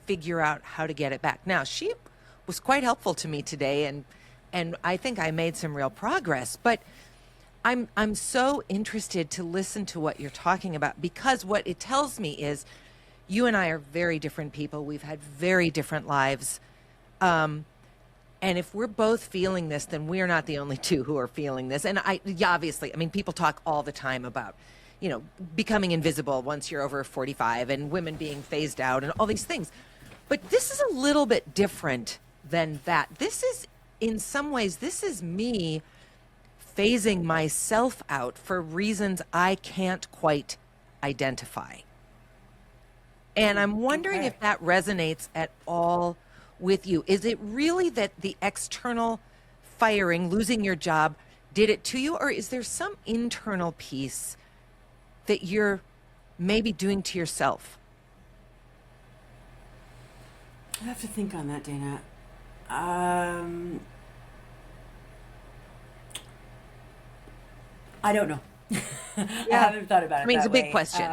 Speaker 1: figure out how to get it back. Now, she was quite helpful to me today, and I think I made some real progress. But I'm so interested to listen to what you're talking about, because what it tells me is you and I are very different people. We've had very different lives. And if we're both feeling this, then we're not the only two who are feeling this. And yeah, obviously, I mean, people talk all the time about, becoming invisible once you're over 45 and women being phased out and all these things. But this is a little bit different than that. This is, in some ways, this is me phasing myself out for reasons I can't quite identify. And I'm wondering if that resonates at all with you. Is it really that the external firing, losing your job, did it to you? Or is there some internal piece that you're maybe doing to yourself?
Speaker 2: I have to think on that, Dayna. I don't know. I haven't thought about it.
Speaker 1: I mean,
Speaker 2: that
Speaker 1: it's a big
Speaker 2: way.
Speaker 1: question.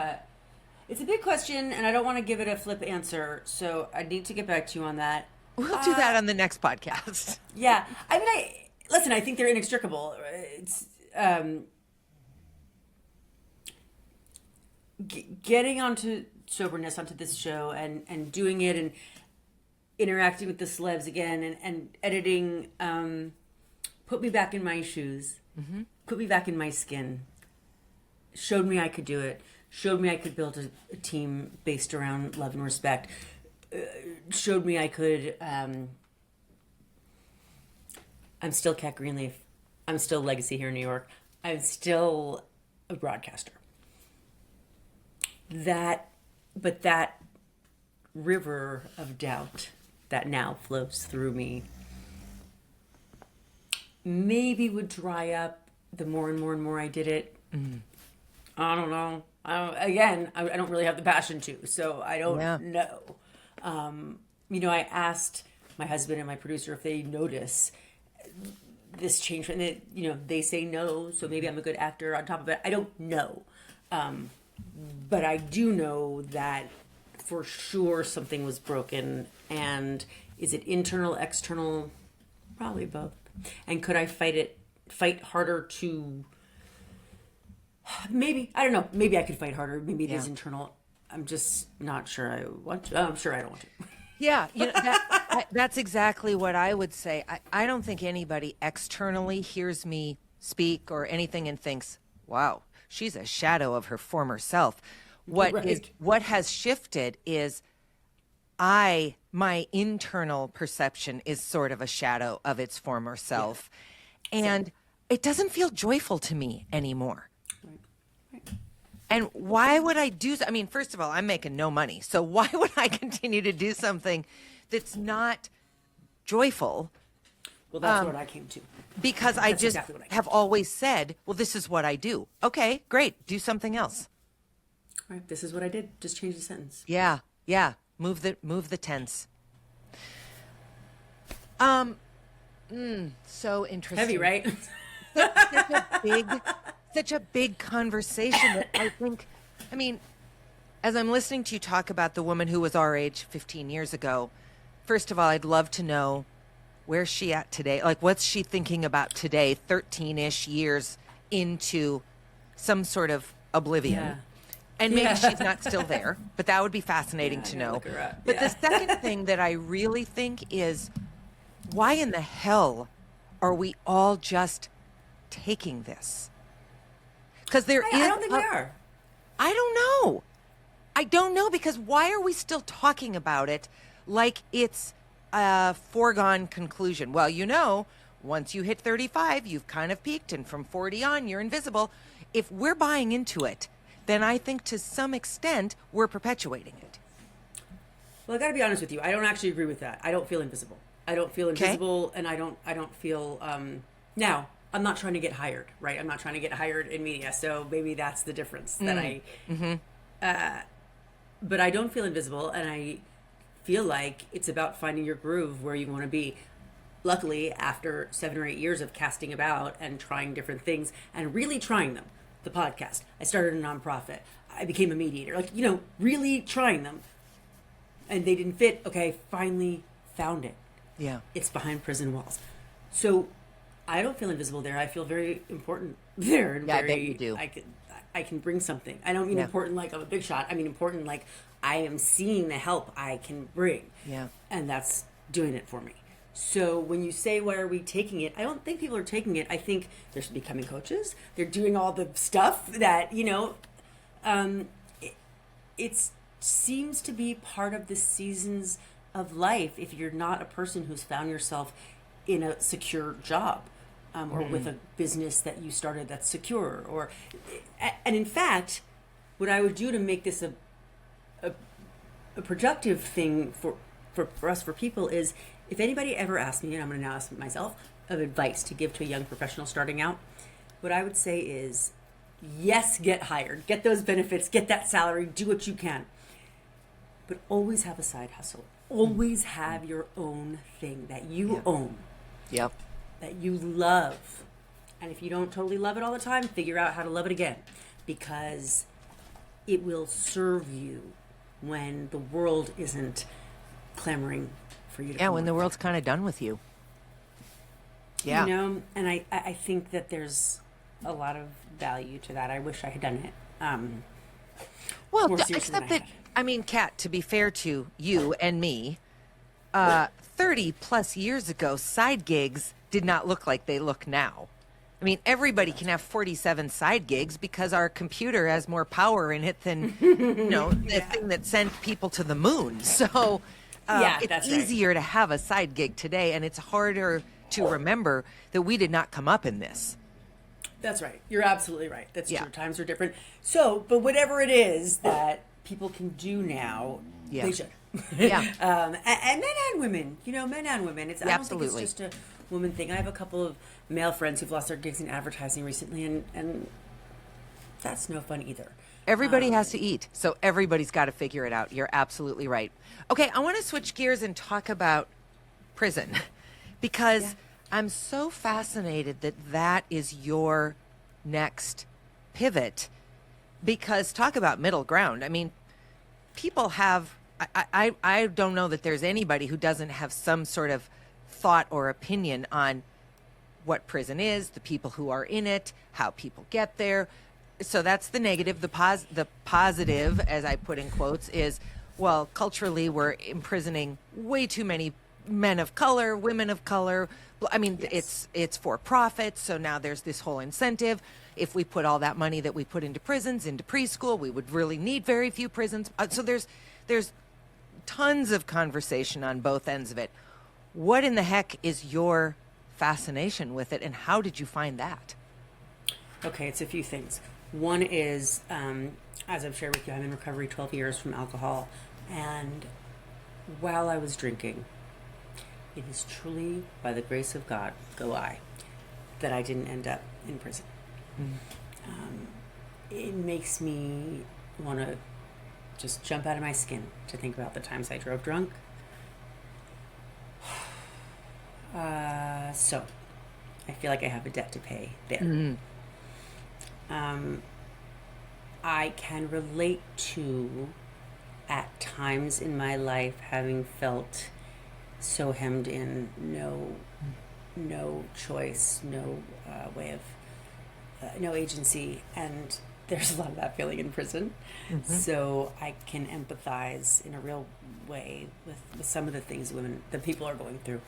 Speaker 2: It's a big question, and I don't want to give it a flip answer, so I need to get back to you on that.
Speaker 1: We'll do that on the nenext podcast.
Speaker 2: Yeah. I mean, listen, I think they're inextricable. It's getting onto soberness, onto this show, and doing it, and interacting with the celebs again, and editing, put me back in my shoes, put me back in my skin, showed me I could do it, showed me I could build a team based around love and respect, showed me I could. I'm still Kat Greenleaf. I'm still Legacy here in New York. I'm still a broadcaster. But that river of doubt that now flows through me maybe would dry up the more and more and more I did it. I don't know. I don't really have the passion to, so I don't know. I asked my husband and my producer if they notice this change, and they say no, so maybe I'm a good actor on top of it. I don't know. But I do know that for sure something was broken. And is it internal, external? Probably both. And could I fight harder to... Maybe. I don't know. Maybe I could fight harder. Maybe it is internal. I'm just not sure I want to. I'm sure I don't want to.
Speaker 1: Yeah, that's exactly what I would say. I don't think anybody externally hears me speak or anything and thinks, wow, she's a shadow of her former self. What has shifted is my internal perception is sort of a shadow of its former self. Yeah. And it doesn't feel joyful to me anymore. Right. And why would I do? I mean, first of all, I'm making no money. So why would I continue to do something that's not joyful?
Speaker 2: Well, that's what I came to.
Speaker 1: Because that's I just exactly have always said, well, this is what I do. Okay, great. Do something else.
Speaker 2: Right. This is what I did. Just change the sentence.
Speaker 1: Yeah. Move the tense. So interesting.
Speaker 2: Heavy, right?
Speaker 1: Such a big conversation that I think, I mean, as I'm listening to you talk about the woman who was our age 15 years ago, first of all, I'd love to know, where's she at today? Like, what's she thinking about today, 13-ish years into some sort of oblivion? Yeah. And maybe she's not still there, but that would be fascinating to know. But the second thing that I really think is, why in the hell are we all just taking this? Because I
Speaker 2: don't think we are.
Speaker 1: I don't know, because why are we still talking about it like it's a foregone conclusion? Well, once you hit 35, you've kind of peaked, and from 40 on, you're invisible. If we're buying into it, then I think to some extent we're perpetuating it.
Speaker 2: Well, I got to be honest with you. I don't actually agree with that. I don't feel invisible. I don't feel invisible, and I don't feel. Now, I'm not trying to get hired, right? I'm not trying to get hired in media, so maybe that's the difference. But I don't feel invisible, and I feel like it's about finding your groove where you want to be. Luckily, after 7 or 8 years of casting about and trying different things and really trying them, the podcast, I started a nonprofit, I became a mediator, really trying them, and they didn't fit. Okay, finally found it.
Speaker 1: Yeah.
Speaker 2: It's behind prison walls. So I don't feel invisible there. I feel very important there, and
Speaker 1: Yeah, I bet
Speaker 2: very
Speaker 1: you do.
Speaker 2: I can bring something. I don't mean
Speaker 1: Yeah.
Speaker 2: important like I'm a big shot. I mean important like I am seeing the help I can bring.
Speaker 1: Yeah.
Speaker 2: And that's doing it for me. So when you say why are we taking it, I don't think people are taking it. I think they're becoming coaches. They're doing all the stuff that, it seems to be part of the seasons of life if you're not a person who's found yourself in a secure job, or with a business that you started that's secure, and in fact what I would do to make this a productive thing for us, for people, is if anybody ever asked me, and I'm going to now ask myself, of advice to give to a young professional starting out, what I would say is, yes, get hired, get those benefits, get that salary, do what you can, but always have a side hustle. Always have your own thing that you own,
Speaker 1: Yep.
Speaker 2: that you love. And if you don't totally love it all the time, figure out how to love it again, because it will serve you when the world isn't clamoring for you to
Speaker 1: Yeah,
Speaker 2: come
Speaker 1: when the
Speaker 2: work.
Speaker 1: world's kind of done with you. Yeah.
Speaker 2: And I think that there's a lot of value to that. I wish I had done it.
Speaker 1: Well,
Speaker 2: more seriously than
Speaker 1: except
Speaker 2: I
Speaker 1: that,
Speaker 2: had.
Speaker 1: I mean, Kat, to be fair to you and me, 30 plus years ago, side gigs did not look like they look now. I mean, everybody can have 47 side gigs because our computer has more power in it than, the thing that sent people to the moon. So
Speaker 2: Yeah,
Speaker 1: it's
Speaker 2: that's right.
Speaker 1: easier to have a side gig today, and it's harder to remember that we did not come up in this.
Speaker 2: That's right. You're absolutely right. That's
Speaker 1: Yeah.
Speaker 2: true. Times are different. So, but whatever it is that people can do now,
Speaker 1: Yeah.
Speaker 2: they should.
Speaker 1: Yeah.
Speaker 2: And men and women, men and women. I don't think
Speaker 1: Absolutely.
Speaker 2: it's just a woman thing. I have a couple of male friends who've lost their gigs in advertising recently, and that's no fun either.
Speaker 1: Everybody has to eat, so everybody's got to figure it out. You're absolutely right. Okay, I want to switch gears and talk about prison because I'm so fascinated that that is your next pivot. Because talk about middle ground. I mean, people have, I don't know that there's anybody who doesn't have some sort of thought or opinion on what prison is, the people who are in it, how people get there. So that's the negative. The positive, as I put in quotes, is, well, culturally we're imprisoning way too many men of color, women of color. I mean, it's for profit. So now there's this whole incentive. If we put all that money that we put into prisons, into preschool, we would really need very few prisons. So there's tons of conversation on both ends of it. What in the heck is your fascination with it, and how did you find that?
Speaker 2: Okay, it's a few things. One is, as I've shared with you, I'm in recovery 12 years from alcohol. And while I was drinking, it is truly by the grace of God, go I, that I didn't end up in prison. It makes me want to just jump out of my skin to think about the times I drove drunk. So I feel like I have a debt to pay there. I can relate to, at times in my life, having felt so hemmed in, no choice, no way of, no agency, and there's a lot of that feeling in prison. So I can empathize in a real way with some of the things the people are going through.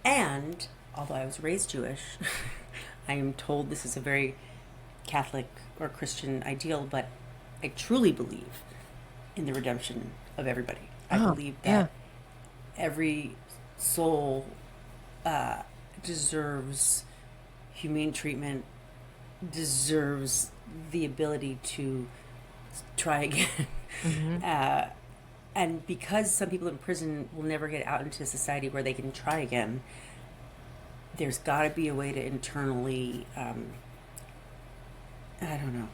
Speaker 2: And although I was raised Jewish, I am told this is a very Catholic or Christian ideal, but I truly believe in the redemption of everybody. I believe that every soul deserves humane treatment, deserves the ability to try again. And because some people in prison will never get out into society where they can try again, there's got to be a way to internally,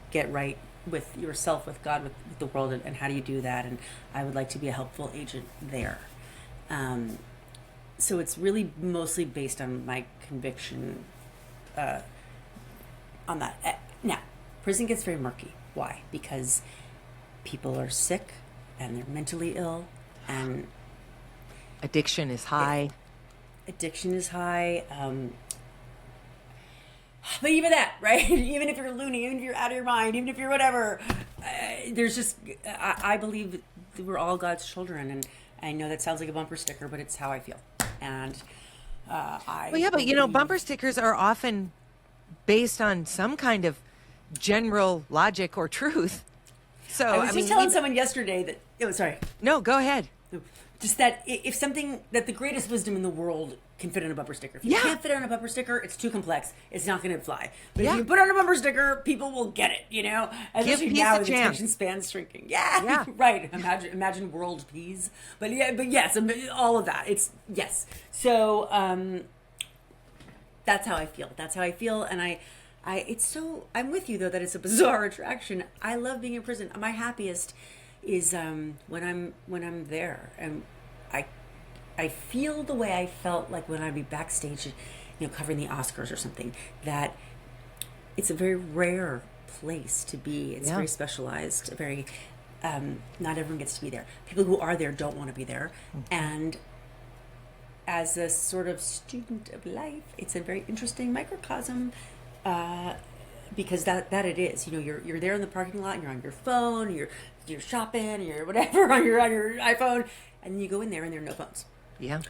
Speaker 2: get right with yourself, with God, with the world, and how do you do that? And I would like to be a helpful agent there. So it's really mostly based on my conviction on that. Now, prison gets very murky. Why? Because people are sick and they're mentally ill, and
Speaker 1: Addiction is high.
Speaker 2: addiction is high. But even that, right? Even if you're loony, even if you're out of your mind, even if you're whatever, there's just, I believe that we're all God's children. And I know that sounds like a bumper sticker, but it's how I feel. And
Speaker 1: Well, yeah, but bumper stickers are often based on some kind of general logic or truth. So
Speaker 2: I was just telling someone yesterday that, oh, sorry.
Speaker 1: No, go ahead.
Speaker 2: Just that if something, that the greatest wisdom in the world can fit on a bumper sticker. If you can't fit it on a bumper sticker, it's too complex. It's not going to fly. But if you put it on a bumper sticker, people will get it, Especially now with attention spans shrinking. Yeah. Right. Imagine world peas. But yes, all of that. It's, yes. So that's how I feel. And I'm with you, though, that it's a bizarre attraction. I love being in prison. My happiest is when I'm there, and I feel the way I felt like when I'd be backstage, covering the Oscars or something. That it's a very rare place to be. It's very specialized. Very not everyone gets to be there. People who are there don't want to be there, and as a sort of student of life, it's a very interesting microcosm. Because that it is, you're there in the parking lot, and you're on your phone, you're shopping, you're whatever on your iPhone, and then you go in there and there are no phones.
Speaker 1: Yeah.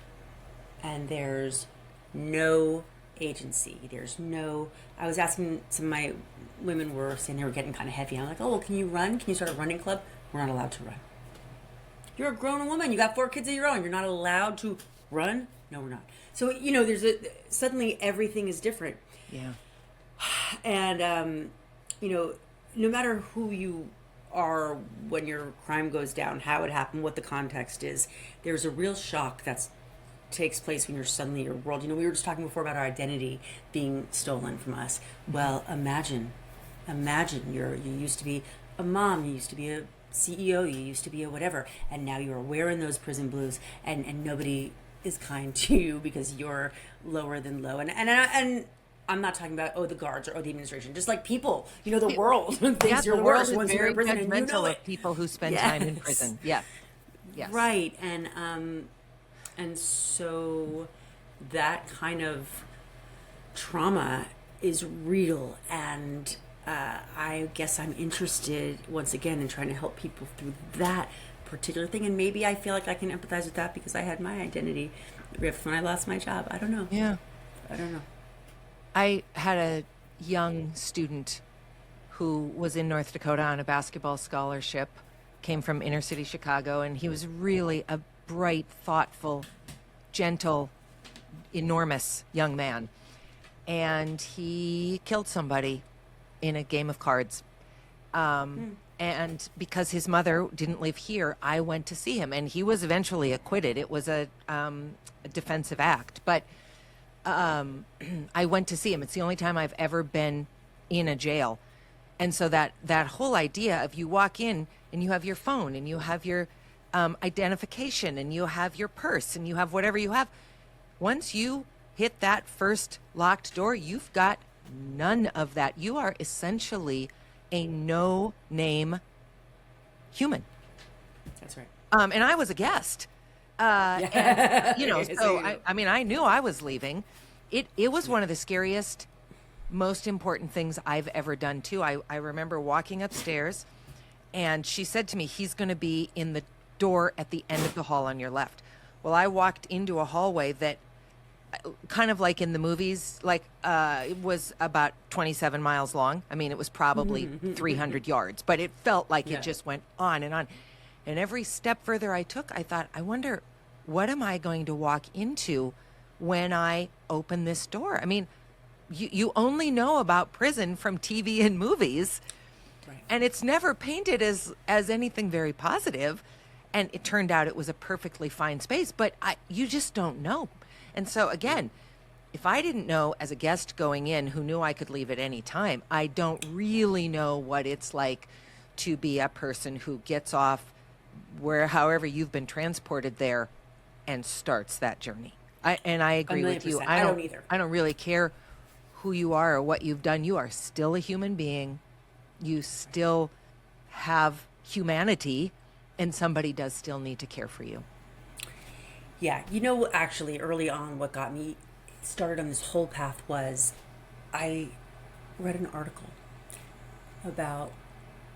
Speaker 2: And there's no agency. I was asking, some of my women were saying they were getting kind of heavy. I'm like, oh, well, can you run? Can you start a running club? We're not allowed to run. You're a grown woman. You got 4 kids of your own. You're not allowed to run? No, we're not. So, suddenly everything is different.
Speaker 1: Yeah.
Speaker 2: And, no matter who you are when your crime goes down, how it happened, what the context is, there's a real shock that takes place when you're suddenly your world. We were just talking before about our identity being stolen from us. Well, imagine you used to be a mom, you used to be a CEO, you used to be a whatever, and now you're wearing those prison blues, and nobody is kind to you because you're lower than low. And I'm not talking about, the guards or the administration, just like people, the world thinks you're worse once you're in prison, and you know it.
Speaker 1: Of people who spend time in prison. Yes.
Speaker 2: Right. And so that kind of trauma is real, and I guess I'm interested once again in trying to help people through that particular thing, and maybe I feel like I can empathize with that because I had my identity ripped when I lost my job. I don't know.
Speaker 1: Yeah.
Speaker 2: I don't know.
Speaker 1: I had a young student who was in North Dakota on a basketball scholarship, came from inner city Chicago, and he was really a bright, thoughtful, gentle, enormous young man. And he killed somebody in a game of cards. And because his mother didn't live here, I went to see him, and he was eventually acquitted. It was a defensive act, but I went to see him. It's the only time I've ever been in a jail. And so that whole idea of you walk in and you have your phone and you have your identification and you have your purse and you have whatever you have. Once you hit that first locked door, you've got none of that. You are essentially a no-name human.
Speaker 2: That's right.
Speaker 1: And I was a guest. And, so I knew I was leaving. It was one of the scariest, most important things I've ever done too. I remember walking upstairs, and she said to me, he's going to be in the door at the end of the hall on your left. Well, I walked into a hallway that, kind of like in the movies, it was about 27 miles long. I mean, it was probably 300 yards, but it felt like it just went on and on. And every step further I took, I thought, I wonder, what am I going to walk into when I open this door? I mean, you only know about prison from TV and movies, right, and it's never painted as anything very positive. And it turned out it was a perfectly fine space, but you just don't know. And so again, if I didn't know as a guest going in who knew I could leave at any time, I don't really know what it's like to be a person who gets off however you've been transported there and starts that journey. I agree with you.
Speaker 2: I don't either.
Speaker 1: I don't really care who you are or what you've done. You are still a human being. You still have humanity, and somebody does still need to care for you.
Speaker 2: Yeah, actually, early on, what got me started on this whole path was I read an article about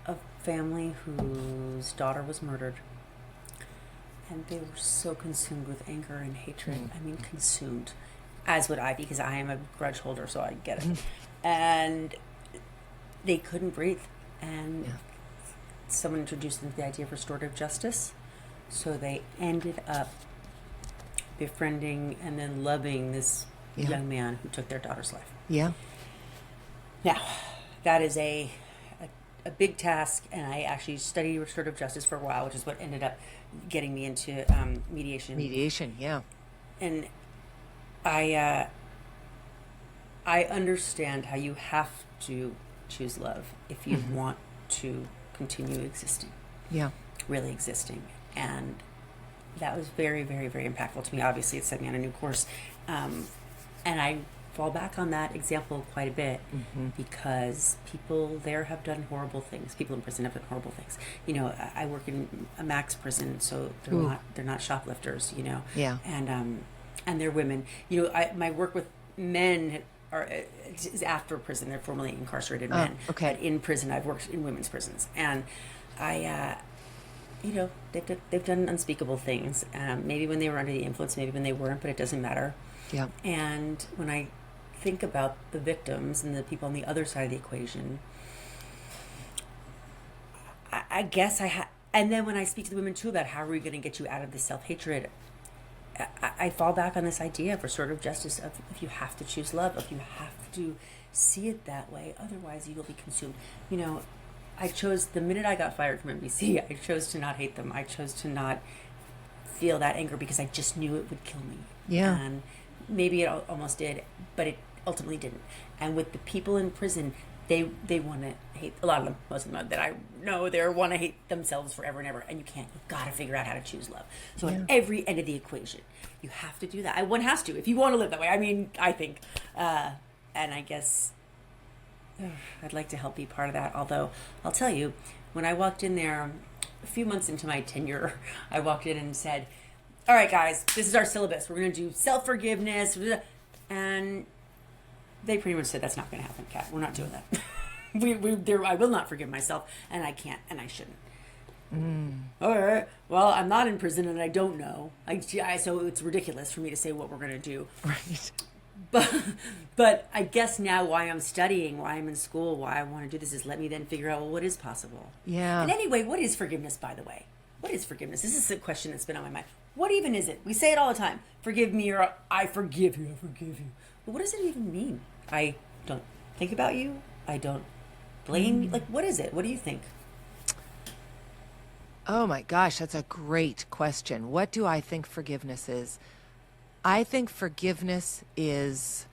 Speaker 2: a family whose daughter was murdered, and they were so consumed with anger and hatred. I mean, consumed, as would I, because I am a grudge holder, so I get it. And they couldn't breathe, and someone introduced them to the idea of restorative justice. So they ended up befriending and then loving this young man who took their daughter's life.
Speaker 1: Yeah.
Speaker 2: Now, that is a big task, and I actually studied restorative justice for a while, which is what ended up getting me into mediation.
Speaker 1: Mediation, yeah.
Speaker 2: And I understand how you have to choose love if you want to continue existing.
Speaker 1: Yeah.
Speaker 2: Really existing. And that was very, very, very impactful to me. Obviously, it set me on a new course. And I fall back on that example quite a bit because people there have done horrible things. People in prison have done horrible things. I work in a max prison, so they're not shoplifters.
Speaker 1: Yeah.
Speaker 2: And they're women. My work with men is after prison. They're formerly incarcerated men.
Speaker 1: Okay.
Speaker 2: But in prison, I've worked in women's prisons, and they've done unspeakable things. Maybe when they were under the influence, maybe when they weren't, but it doesn't matter.
Speaker 1: Yeah.
Speaker 2: And when I think about the victims and the people on the other side of the equation, I guess and then when I speak to the women too about how are we going to get you out of this self-hatred, I fall back on this idea of restorative justice of if you have to choose love, if you have to see it that way, otherwise you will be consumed. I chose, the minute I got fired from NBC, I chose to not hate them. I chose to not feel that anger because I just knew it would kill me.
Speaker 1: Yeah.
Speaker 2: And maybe it almost did, but it ultimately didn't. And with the people in prison, they want to hate, a lot of them, most of them that I know, they want to hate themselves forever and ever. And you can't. You've got to figure out how to choose love. So at every end of the equation, you have to do that. One has to, if you want to live that way. I mean, I think. And I guess I'd like to help be part of that. Although, I'll tell you, when I walked in there a few months into my tenure, I walked in and said, all right, guys, this is our syllabus. We're going to do self-forgiveness. And they pretty much said, that's not going to happen, Kat. We're not doing that. I will not forgive myself, and I can't, and I shouldn't. All right. Well, I'm not in prison, and I don't know. So it's ridiculous for me to say what we're going to do.
Speaker 1: Right.
Speaker 2: But I guess now why I'm studying, why I'm in school, why I want to do this is let me then figure out, well, what is possible?
Speaker 1: Yeah.
Speaker 2: And anyway, what is forgiveness, by the way? What is forgiveness? This is a question that's been on my mind. What even is it? We say it all the time. Forgive me, or I forgive you, I forgive you. But what does it even mean? I don't think about you. I don't blame you. Like, what is it? What do you think?
Speaker 1: Oh my gosh, that's a great question. What do I think forgiveness is? I think forgiveness is,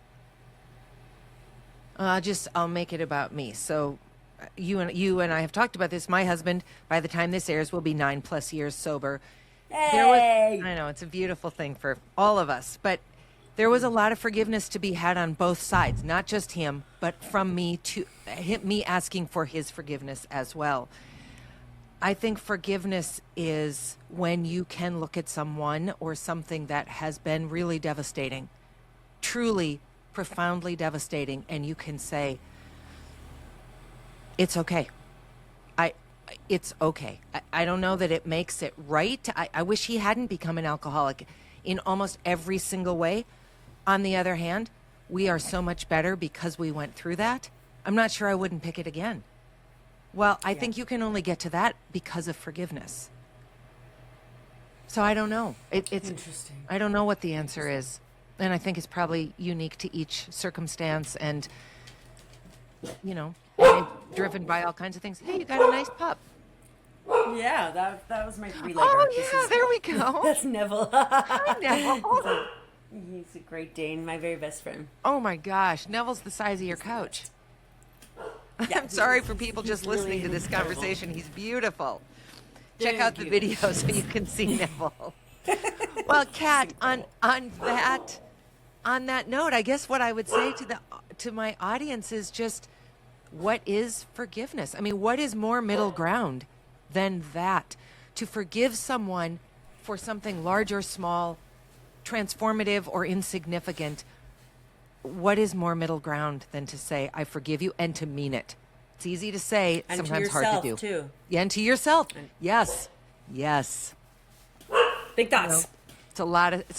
Speaker 1: I'll make it about me. So you and I have talked about this. My husband, by the time this airs, will be 9+ years sober.
Speaker 2: Hey!
Speaker 1: I know, it's a beautiful thing for all of us, but there was a lot of forgiveness to be had on both sides, not just him, but from me to me asking for his forgiveness as well. I think forgiveness is when you can look at someone or something that has been really devastating, truly, profoundly devastating, and you can say, it's okay. It's okay. I don't know that it makes it right. I wish he hadn't become an alcoholic in almost every single way. On the other hand, we are so much better because we went through that. I'm not sure I wouldn't pick it again. Well, I think you can only get to that because of forgiveness. So I don't know. It's
Speaker 2: interesting.
Speaker 1: I don't know what the answer is. And I think it's probably unique to each circumstance and, driven by all kinds of things. Hey, you got a nice pup.
Speaker 2: Yeah, that was my three-legger.
Speaker 1: Oh, there we go.
Speaker 2: That's Neville.
Speaker 1: Hi, Neville.
Speaker 2: He's a Great Dane, my very best friend.
Speaker 1: Oh, my gosh. Neville's the size of your couch. I'm sorry for people just listening to this conversation. He's beautiful. Check out the video so you can see Neville. Well, Kat, on that note, I guess what I would say to my audience is just, what is forgiveness? I mean, what is more middle ground than that? To forgive someone for something large or small transformative or insignificant, what is more middle ground than to say, I forgive you, and to mean it? It's easy to say,
Speaker 2: And
Speaker 1: sometimes
Speaker 2: to yourself,
Speaker 1: hard to do.
Speaker 2: too.
Speaker 1: Yeah, and to yourself. Yes. Yes.
Speaker 2: Big thoughts.
Speaker 1: It's a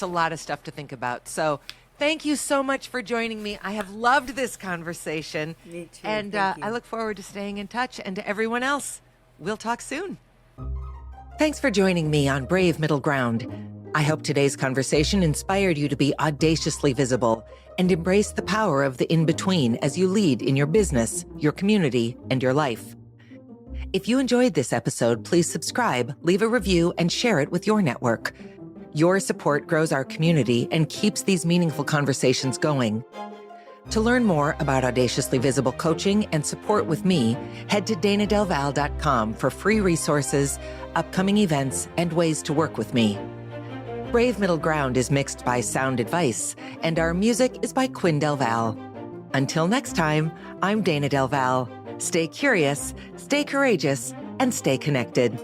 Speaker 1: lot of stuff to think about. So thank you so much for joining me. I have loved this conversation.
Speaker 2: Me too.
Speaker 1: And
Speaker 2: Thank you.
Speaker 1: I look forward to staying in touch. And to everyone else, we'll talk soon. Thanks for joining me on Brave Middle Ground. I hope today's conversation inspired you to be audaciously visible and embrace the power of the in-between as you lead in your business, your community, and your life. If you enjoyed this episode, please subscribe, leave a review, and share it with your network. Your support grows our community and keeps these meaningful conversations going. To learn more about Audaciously Visible coaching and support with me, head to daynadelval.com for free resources, upcoming events, and ways to work with me. Brave Middle Ground is mixed by Sound Advice, and our music is by Quinn Del Val. Until next time, I'm Dayna Del Val. Stay curious, stay courageous, and stay connected.